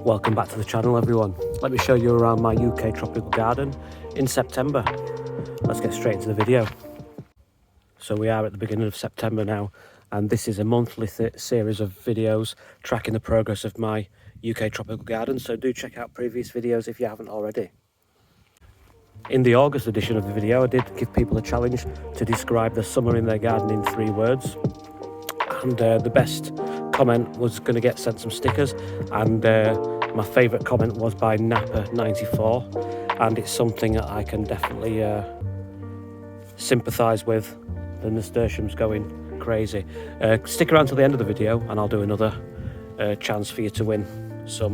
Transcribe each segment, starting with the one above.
Welcome back to the channel, everyone. Let me show you around my UK tropical garden in September. Let's get straight into the video. So we are at the beginning of September now, and this is a monthly series of videos tracking the progress of my UK tropical garden, so do check out previous videos if you haven't already. In the August edition of the video, I did give people a challenge to describe the summer in their garden in 3 words, and the best comment was going to get sent some stickers, and my favourite comment was by Napper94, and it's something that I can definitely sympathise with. The nasturtium's going crazy. Stick around till the end of the video and I'll do another chance for you to win some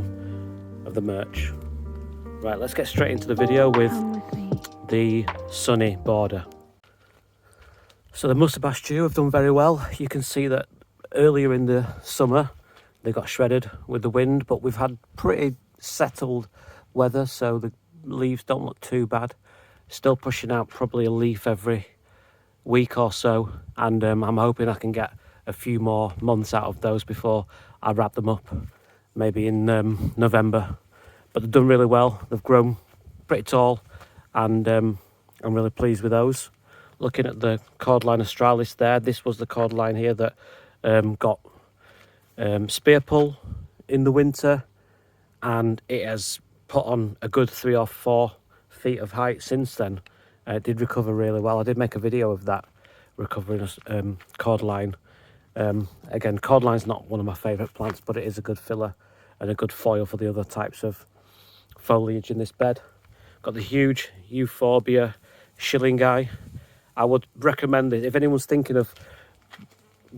of the merch. Right, let's get straight into the video with the sunny border. So the Musabastiu have done very well. You can see that earlier in the summer they got shredded with the wind, but we've had pretty settled weather, so the leaves don't look too bad. Still pushing out probably a leaf every week or so, and I'm hoping I can get a few more months out of those before I wrap them up, maybe in November. But they've done really well. They've grown pretty tall, and I'm really pleased with those. Looking at the Cordyline australis there, this was the cordyline here that got spear pull in the winter, and it has put on a good 3 or 4 feet of height since then. It did recover really well. I did make a video of that recovering cordyline. Again, cordyline's not one of my favourite plants, but it is a good filler and a good foil for the other types of foliage in this bed. Got the huge Euphorbia shillingi. I would recommend it if anyone's thinking of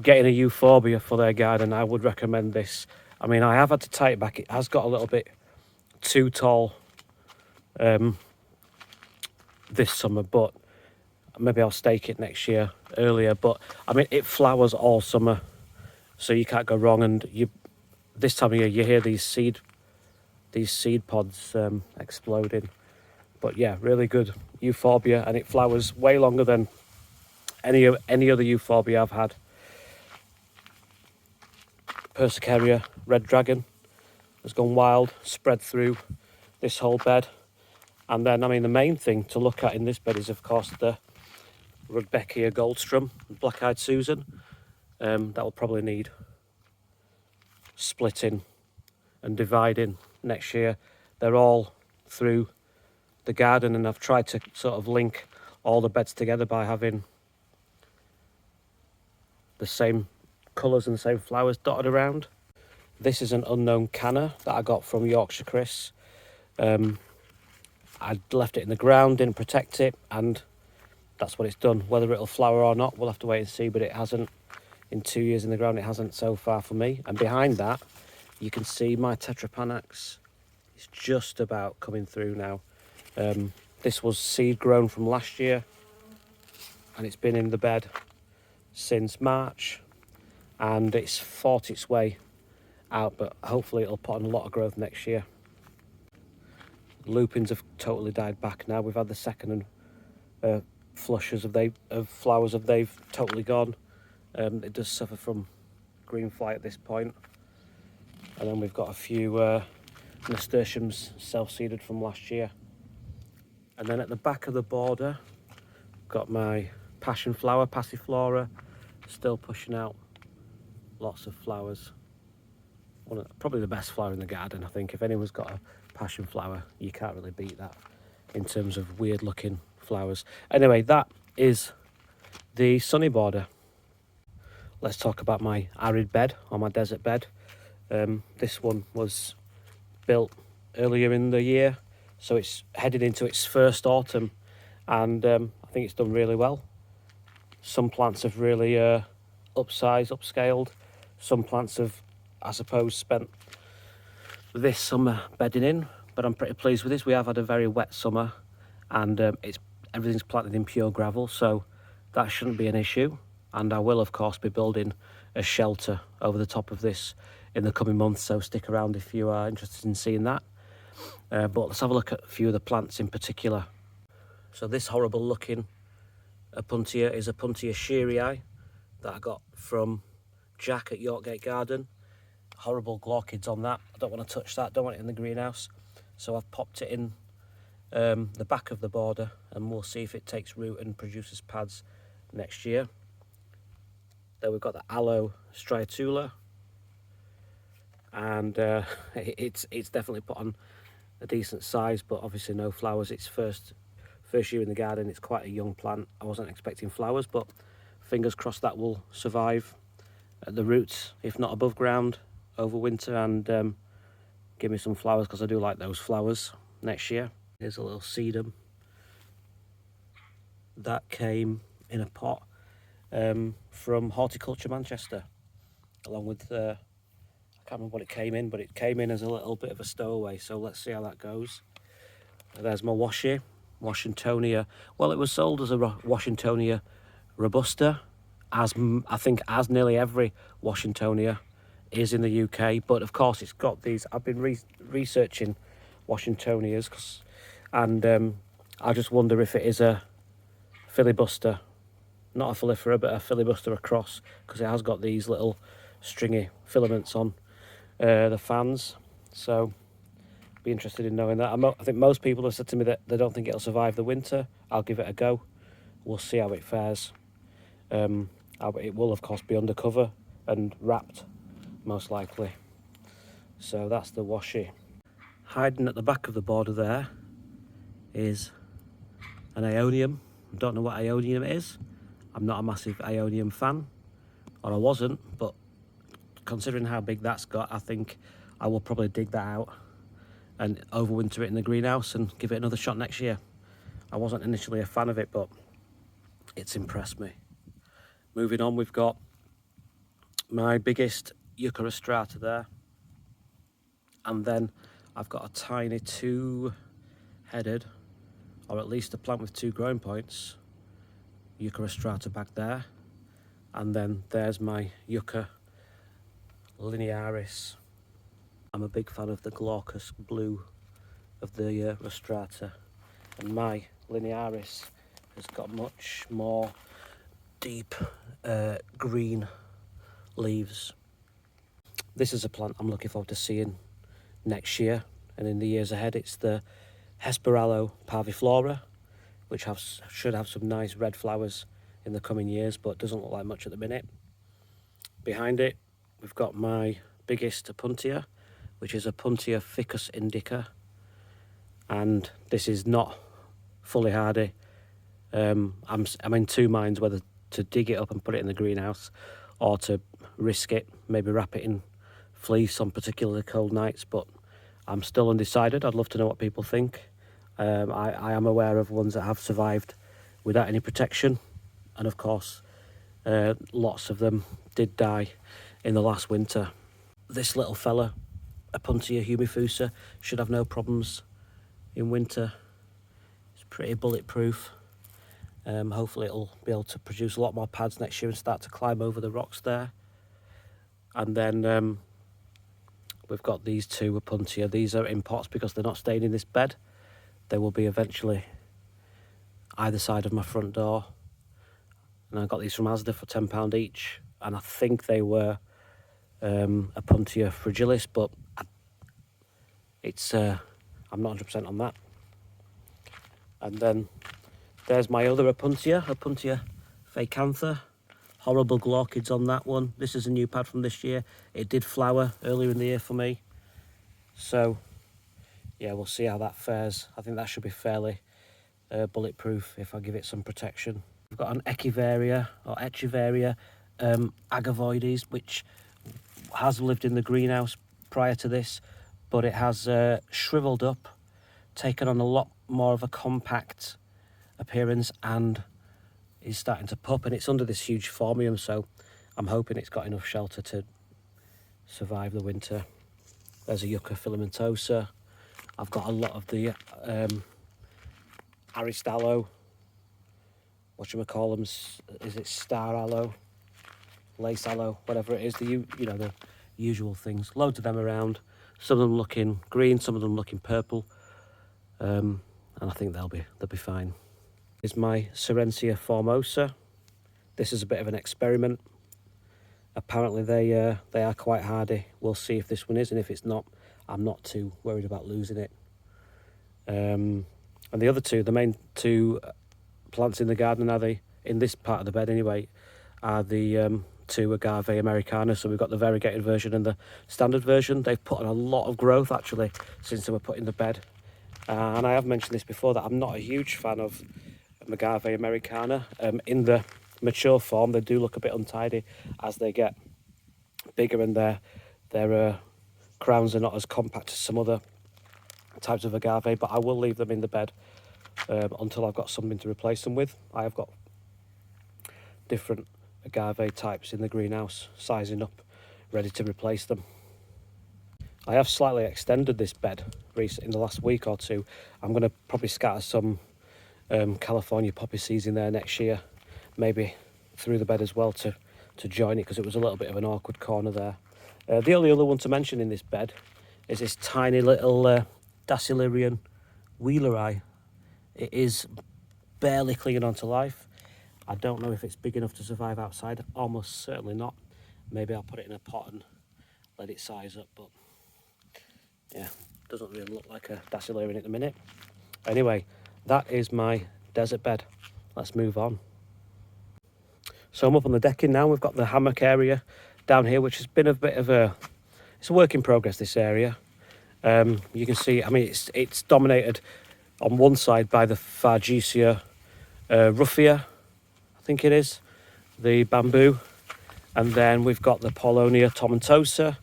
getting a Euphorbia for their garden. I would recommend this. I mean, I have had to tie it back. It has got a little bit too tall this summer, but maybe I'll stake it next year earlier. But I mean, it flowers all summer, so you can't go wrong. And this time of year you hear these seed pods exploding. But yeah, really good Euphorbia, and it flowers way longer than any other Euphorbia I've had. Persicaria red dragon has gone wild, spread through this whole bed. And then, I mean, the main thing to look at in this bed is, of course, the Rudbeckia goldstrum, black-eyed Susan. That will probably need splitting and dividing next year. They're all through the garden, and I've tried to sort of link all the beds together by having the same colours and the same flowers dotted around. This is an unknown canna that I got from Yorkshire Chris. I left it in the ground, didn't protect it, and that's what it's done. Whether it'll flower or not, we'll have to wait and see, but it hasn't. In 2 years in the ground, it hasn't so far for me. And behind that, you can see my Tetrapanax is just about coming through now. This was seed grown from last year, and it's been in the bed since March, and it's fought its way out, but hopefully it'll put on a lot of growth next year. Lupins have totally died back now. We've had the second flushes of flowers they've totally gone. It does suffer from green fly at this point. And then we've got a few nasturtiums self-seeded from last year. And then at the back of the border, got my passion flower, passiflora, still pushing out lots of flowers. Probably the best flower in the garden, I think. If anyone's got a passion flower, you can't really beat that in terms of weird looking flowers. Anyway, that is the sunny border. Let's talk about my arid bed, or my desert bed. This one was built earlier in the year, so it's headed into its first autumn, and I think it's done really well. Some plants have really upscaled. Some plants have, I suppose, spent this summer bedding in, but I'm pretty pleased with this. We have had a very wet summer, and everything's planted in pure gravel, so that shouldn't be an issue. And I will, of course, be building a shelter over the top of this in the coming months, so stick around if you are interested in seeing that. But let's have a look at a few of the plants in particular. So this horrible looking Opuntia is Opuntia shearii that I got from Jack at Yorkgate Garden. horrible glaucids on that. I don't want to touch that, don't want it in the greenhouse. So I've popped it in the back of the border, and we'll see if it takes root and produces pads next year. Then we've got the aloe striatula, and it's definitely put on a decent size, but obviously no flowers. It's first year in the garden. It's quite a young plant. I wasn't expecting flowers, but fingers crossed that will survive at the roots, if not above ground, over winter, and give me some flowers, because I do like those flowers next year. Here's a little sedum that came in a pot from Horticulture Manchester, along with I can't remember what it came in, but it came in as a little bit of a stowaway, so let's see how that goes. There's my Washingtonia. Well, it was sold as a Washingtonia robusta, as I think as nearly every Washingtonia is in the UK, but of course it's got these. I've been researching Washingtonias, and I just wonder if it is a filibuster, not a filifera, but a filibuster across, because it has got these little stringy filaments on the fans. So be interested in knowing that. I think most people have said to me that they don't think it'll survive the winter. I'll give it a go. We'll see how it fares. It will of course be undercover and wrapped, most likely. So that's the washi. Hiding at the back of the border there is an Aeonium. I don't know what Aeonium is. I'm not a massive Aeonium fan, or I wasn't, but considering how big that's got, I think I will probably dig that out and overwinter it in the greenhouse and give it another shot next year. I wasn't initially a fan of it, but it's impressed me. Moving on, we've got my biggest Yucca rostrata there, and then I've got a tiny two-headed, or at least a plant with 2 growing points, Yucca rostrata back there, and then there's my Yucca linearis. I'm a big fan of the glaucous blue of the rostrata, and my linearis has got much more deep green leaves. This is a plant I'm looking forward to seeing next year and in the years ahead. It's the Hesperalo parviflora, which should have some nice red flowers in the coming years, but doesn't look like much at the minute. Behind it, we've got my biggest Opuntia, which is Opuntia ficus indica, and this is not fully hardy. I'm in two minds whether to dig it up and put it in the greenhouse, or to risk it, maybe wrap it in fleece on particularly cold nights, but I'm still undecided. I'd love to know what people think. I am aware of ones that have survived without any protection, and of course lots of them did die in the last winter. This little fella, Opuntia humifusa, should have no problems in winter. It's pretty bulletproof. Hopefully it'll be able to produce a lot more pads next year and start to climb over the rocks there. And then we've got these two Opuntia. These are in pots because they're not staying in this bed. They will be eventually either side of my front door. And I got these from Asda for £10 each, and I think they were Opuntia fragilis, but it's I'm not 100% on that. And then there's my other Opuntia facantha. Horrible glaucids on that one. This is a new pad from this year. It did flower earlier in the year for me, so yeah, we'll see how that fares. I think that should be fairly bulletproof if I give it some protection. We've got an Echeveria or Echeveria agavoides, which has lived in the greenhouse prior to this, but it has shriveled up, taken on a lot more of a compact appearance, and is starting to pup, and it's under this huge formium, so I'm hoping it's got enough shelter to survive the winter. There's a Yucca filamentosa. I've got a lot of the Aristallo, whatchamacallums, is it star aloe, lace aloe, whatever it is, the usual things. Loads of them around, some of them looking green, some of them looking purple, and I think they'll be fine. Is my Serencia formosa. This is a bit of an experiment. apparently they are quite hardy. We'll see if this one is, and if it's not, I'm not too worried about losing it. And the other two, the main two plants in the garden, are in this part of the bed anyway, are the two Agave Americana. So we've got the variegated version and the standard version. They've put on a lot of growth actually since they were put in the bed. And I have mentioned this before, that I'm not a huge fan of Agave Americana. In the mature form, they do look a bit untidy as they get bigger, and their crowns are not as compact as some other types of agave, but I will leave them in the bed until I've got something to replace them with. I have got different agave types in the greenhouse, sizing up, ready to replace them. I have slightly extended this bed in the last week or two. I'm going to probably scatter some California poppy seeds in there next year, maybe through the bed as well to join it, because it was a little bit of an awkward corner there. The only other one to mention in this bed is this tiny little Dacylarian Wheeleri. It is barely clinging on to life. I don't know if it's big enough to survive outside. Almost certainly not. Maybe I'll put it in a pot and let it size up, but yeah, doesn't really look like a Dacylarian at the minute. Anyway, that is my desert bed. Let's move on. So I'm up on the decking now. We've got the hammock area down here, which has been a bit of it's a work in progress, this area. You can see, I mean, it's dominated on one side by the Fargesia ruffia, I think it is, the bamboo, and then we've got the Paulownia tomentosa.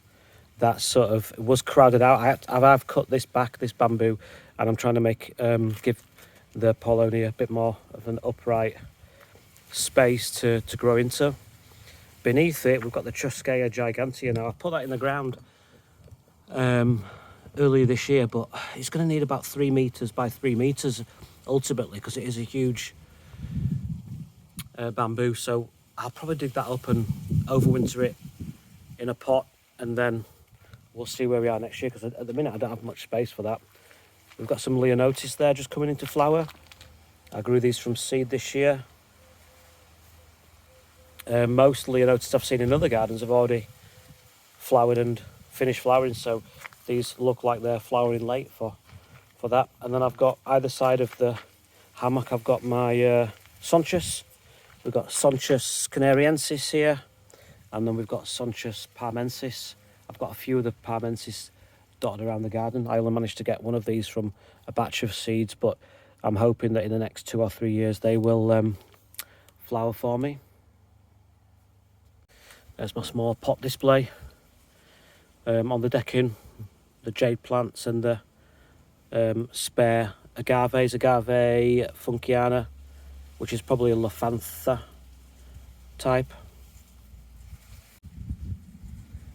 That sort of was crowded out. I've cut this back, this bamboo, and I'm trying to give the Paulownia a bit more of an upright space to grow into. Beneath it, we've got the Truskea gigantea. Now, I put that in the ground earlier this year, but it's going to need about 3 meters by 3 meters ultimately, because it is a huge bamboo. So I'll probably dig that up and overwinter it in a pot, and then we'll see where we are next year, because at the minute I don't have much space for that. We've got some Leonotis there just coming into flower. I grew these from seed this year. Most Leonotis I've seen in other gardens have already flowered and finished flowering, so these look like they're flowering late for that. And then I've got either side of the hammock, I've got my Sonchus. We've got Sonchus canariensis here, and then we've got Sonchus parmensis. I've got a few of the parmensis dotted around the garden. I only managed to get one of these from a batch of seeds, but I'm hoping that in the next 2 or 3 years they will flower for me. There's my small pot display on the decking, the jade plants and the spare agaves, Agave funkiana, which is probably a Lophantha type.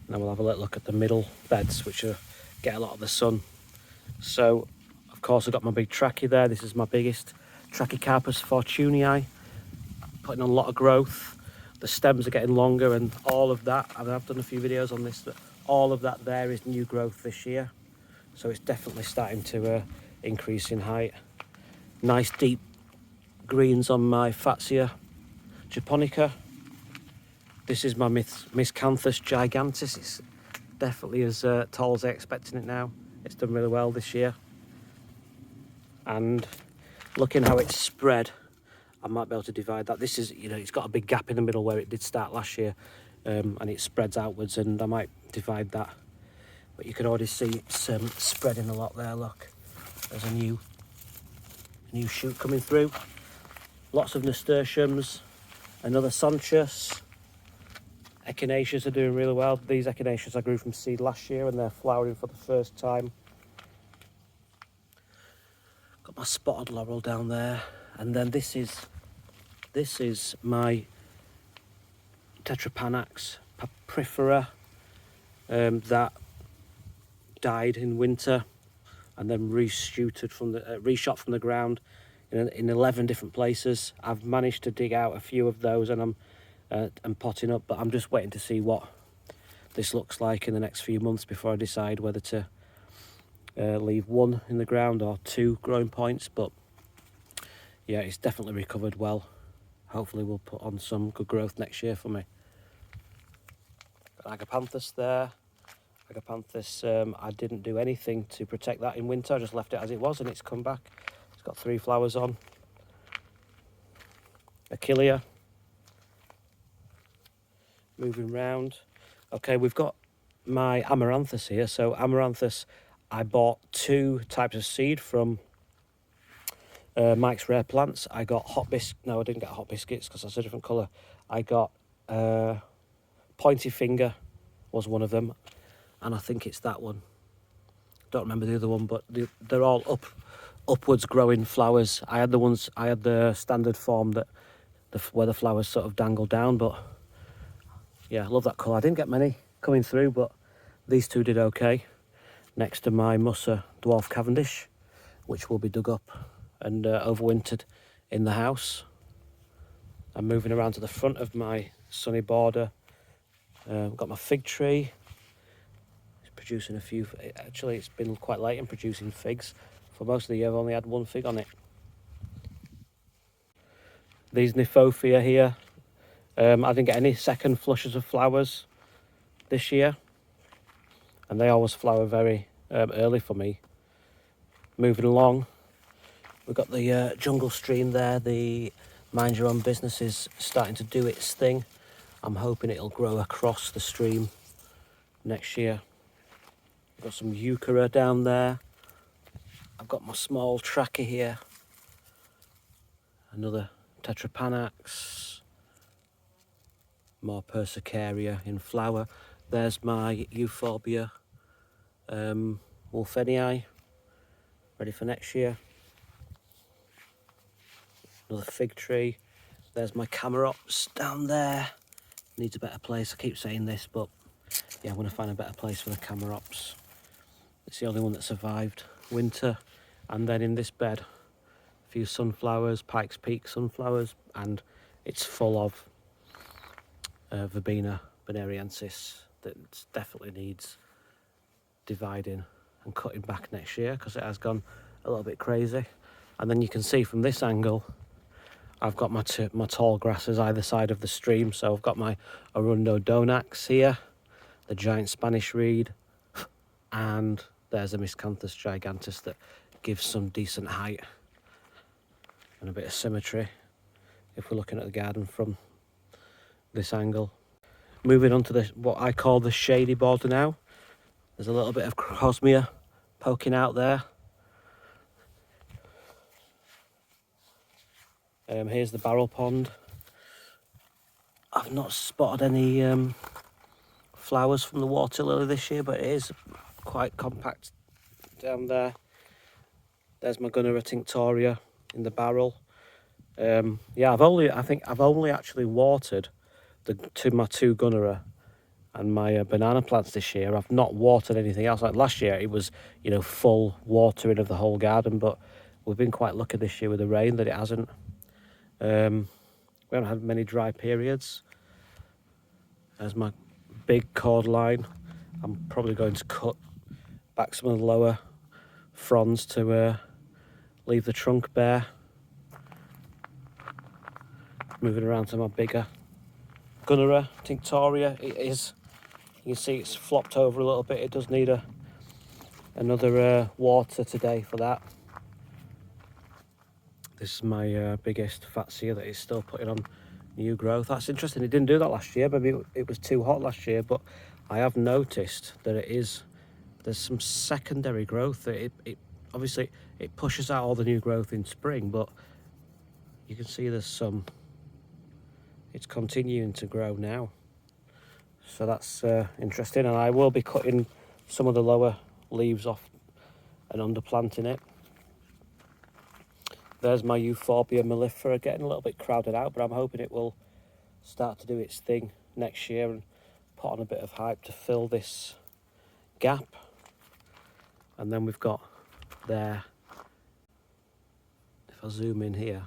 Now we'll have a little look at the middle beds, which get a lot of the sun. So, of course, I've got my big trachea there. This is my biggest Trachycarpus fortunei, putting on a lot of growth. The stems are getting longer, and all of that, and I've done a few videos on this, but all of that there is new growth this year. So it's definitely starting to increase in height. Nice deep greens on my Fatsia japonica. This is my Miscanthus gigantis. It's definitely as tall as I expected it now. It's done really well this year. And looking how it's spread, I might be able to divide that. This is, it's got a big gap in the middle where it did start last year, and it spreads outwards, and I might divide that. But you can already see it's spreading a lot there, look. There's a new shoot coming through. Lots of nasturtiums, another Sonchus. Echinaceas are doing really well. These echinaceas I grew from seed last year, and they're flowering for the first time. Got my spotted laurel down there, and then this is my Tetrapanax paprifera that died in winter and then reshot from the ground in 11 different places. I've managed to dig out a few of those, and I'm potting up, but I'm just waiting to see what this looks like in the next few months before I decide whether to leave one in the ground or 2 growing points. But yeah, it's definitely recovered well. Hopefully we'll put on some good growth next year for me. Agapanthus there. Agapanthus, I didn't do anything to protect that in winter. I just left it as it was, and it's come back. It's got 3 flowers on. Achillea. Moving round. Okay, we've got my Amaranthus here. So Amaranthus, I bought 2 types of seed from Mike's Rare Plants. I got hot biscuits. No, I didn't get hot biscuits because that's a different colour. I got Pointy Finger was one of them, and I think it's that one. Don't remember the other one, but they're all upwards growing flowers. I had the standard form that where the flowers sort of dangle down, but yeah, I love that colour. I didn't get many coming through, but these 2 did okay. Next to my Musa Dwarf Cavendish, which will be dug up and overwintered in the house. I'm moving around to the front of my sunny border. Got my fig tree. It's producing a few. Actually, it's been quite late in producing figs. For most of the year, I've only had 1 fig on it. These Nymphophea here. I didn't get any second flushes of flowers this year, and they always flower very early for me. Moving along, we've got the jungle stream there. The Mind Your Own Business is starting to do its thing. I'm hoping it'll grow across the stream next year. I've got some Euchera down there. I've got my small Trachea here. Another Tetrapanax. More Persicaria in flower. There's my Euphorbia Wolfenii, ready for next year. Another fig tree. There's my Camarops down there. Needs a better place. I keep saying this, but yeah, I'm going to find a better place for the Camarops. It's the only one that survived winter. And then in this bed, a few sunflowers, Pikes Peak sunflowers, and it's full of Verbena bonariensis that definitely needs dividing and cutting back next year because it has gone a little bit crazy. And then you can see from this angle, I've got my tall grasses either side of the stream. So I've got my Arundo Donax here, the giant Spanish reed, and there's a Miscanthus gigantus that gives some decent height and a bit of symmetry if we're looking at the garden from this angle. Moving on to what I call the shady border now. There's a little bit of Crosmia poking out there. Here's the barrel pond. I've not spotted any flowers from the water lily this year, but it is quite compact down there. There's my Gunnera tinctoria in the barrel. Yeah, I think I've only actually watered my 2 Gunnera and my banana plants this year. I've not watered anything else. Like last year, it was, full watering of the whole garden, but we've been quite lucky this year with the rain that it hasn't. We haven't had many dry periods. There's my big cordline. I'm probably going to cut back some of the lower fronds to leave the trunk bare. Moving around to my bigger Gunnera tinctoria. It is, you can see it's flopped over a little bit. It does need another water today for that. This is my biggest Fatsia that is still putting on new growth. That's interesting. It didn't do that last year. Maybe it was too hot last year, but I have noticed that there's some secondary growth. It obviously it pushes out all the new growth in spring, but you can see there's it's continuing to grow now. So that's interesting, and I will be cutting some of the lower leaves off and underplanting it. There's my Euphorbia mellifera getting a little bit crowded out, but I'm hoping it will start to do its thing next year and put on a bit of hype to fill this gap. And then we've got there, if I zoom in here,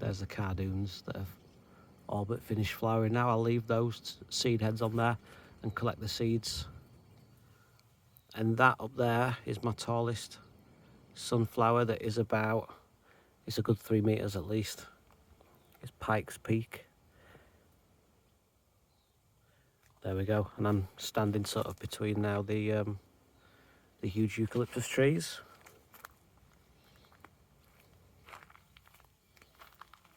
there's the cardoons that have all but finished flowering now. I'll leave those seed heads on there and collect the seeds. And that up there is my tallest sunflower that is it's a good 3 meters at least. It's Pikes Peak. There we go, and I'm standing sort of between now the huge eucalyptus trees.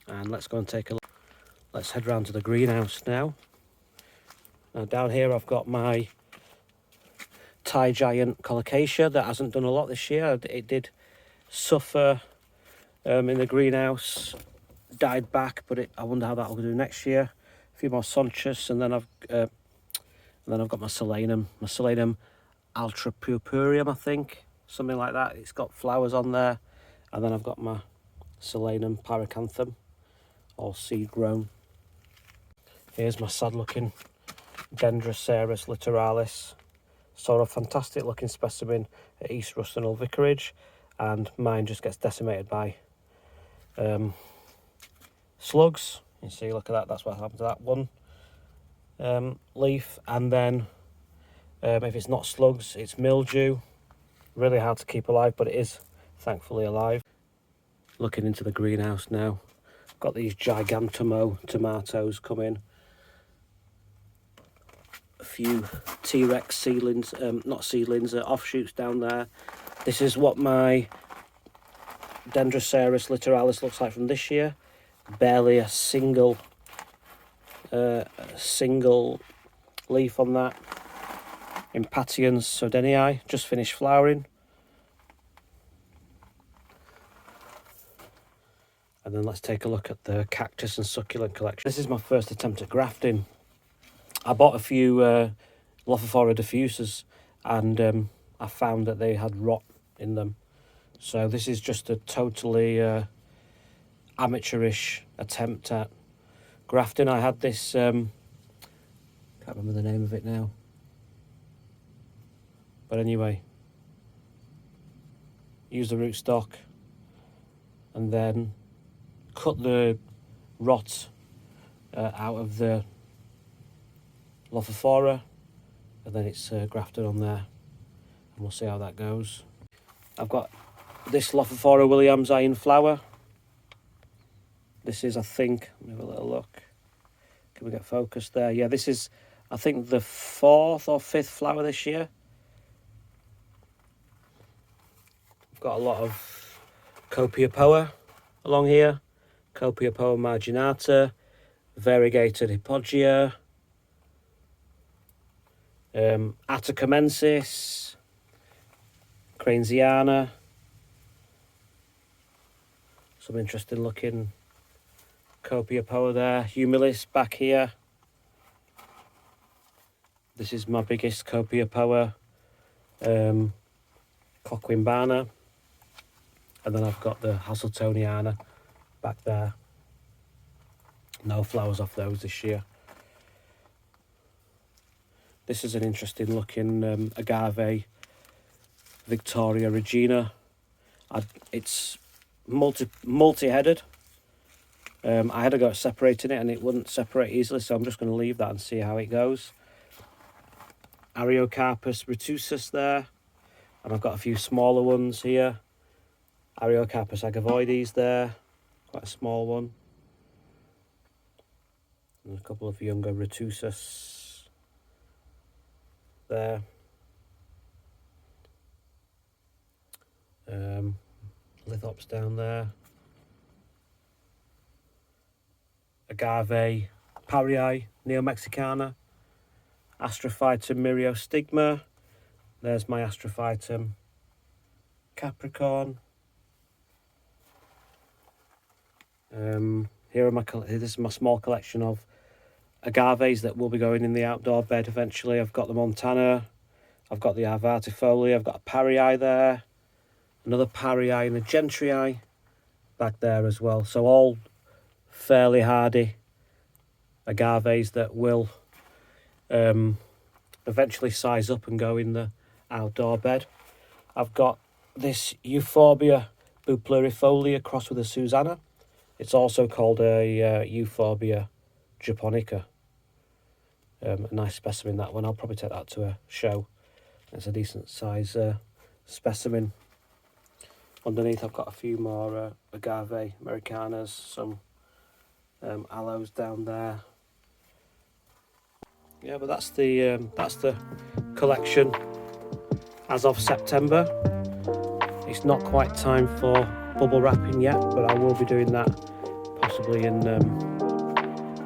And let's go and take a look. Let's head round to the greenhouse now. Now down here I've got my Thai giant colocasia that hasn't done a lot this year. It did suffer in the greenhouse, died back, but I wonder how that will do next year. A few more sonchus, and then I've got my solanum ultra purpureum, I think, something like that. It's got flowers on there, and then I've got my solanum pyracanthum, all seed grown. Here's my sad looking Dendroceras littoralis. Saw a fantastic looking specimen at East Rustenhall Vicarage, and mine just gets decimated by slugs. You see, look at that, that's what happened to that one leaf. And then if it's not slugs, it's mildew. Really hard to keep alive, but it is thankfully alive. Looking into the greenhouse now, got these Gigantamo tomatoes coming. A few T-Rex seedlings, not seedlings, offshoots down there. This is what my Dendroceras littoralis looks like from this year. Barely a single leaf on that. Impatiens sodenii, just finished flowering. And then let's take a look at the cactus and succulent collection. This is my first attempt at grafting. I bought a few Lophophora diffusers, and I found that they had rot in them. So this is just a totally amateurish attempt at grafting. I had this, can't remember the name of it now. But anyway, use the rootstock and then cut the rot out of the Lophophora, and then it's grafted on there, and we'll see how that goes. I've got this Lophophora williamsi in flower. This is, I think, let me have a little look. Can we get focused there? Yeah, this is, I think, the 4th or 5th flower this year. I've got a lot of Copiapoa along here. Copiapoa marginata, variegated hypogea, Atacamensis, Cranesiana. Some interesting looking Copiapoa there. Humilis back here. This is my biggest Copiapoa, Coquimbana. And then I've got the Hasseltoniana back there. No flowers off those this year. This is an interesting looking Agave Victoria Regina. It's multi-headed. I had a go at separating it and it wouldn't separate easily, so I'm just going to leave that and see how it goes. Ariocarpus retusus there, and I've got a few smaller ones here. Ariocarpus agavoides there, quite a small one. And a couple of younger retusus there. Lithops down there. Agave Parii Neo-Mexicana. Astrophytum myriostigma. There's my Astrophytum Capricorn. This is my small collection of agaves that will be going in the outdoor bed eventually. I've got the Montana, I've got the Arvatifolia, I've got a Parii there, another Parii and a Gentrii back there as well. So all fairly hardy agaves that will eventually size up and go in the outdoor bed. I've got this Euphorbia buplurifolia crossed with a Susanna. It's also called a Euphorbia japonica. A nice specimen, that one. I'll probably take that to a show. It's a decent size specimen. Underneath I've got a few more Agave Americanas, some aloes down there. Yeah, but that's the collection as of September. It's not quite time for bubble wrapping yet, but I will be doing that possibly in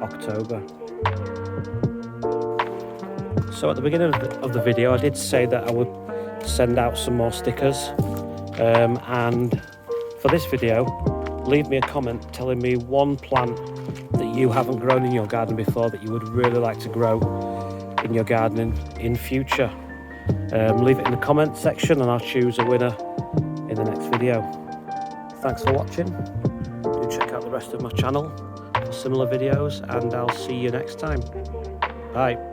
October. So at the beginning of the video, I did say that I would send out some more stickers, and for this video, leave me a comment telling me one plant that you haven't grown in your garden before that you would really like to grow in your garden in future. Leave it in the comment section and I'll choose a winner in the next video. Thanks for watching. Do check out the rest of my channel for similar videos, and I'll see you next time. Bye.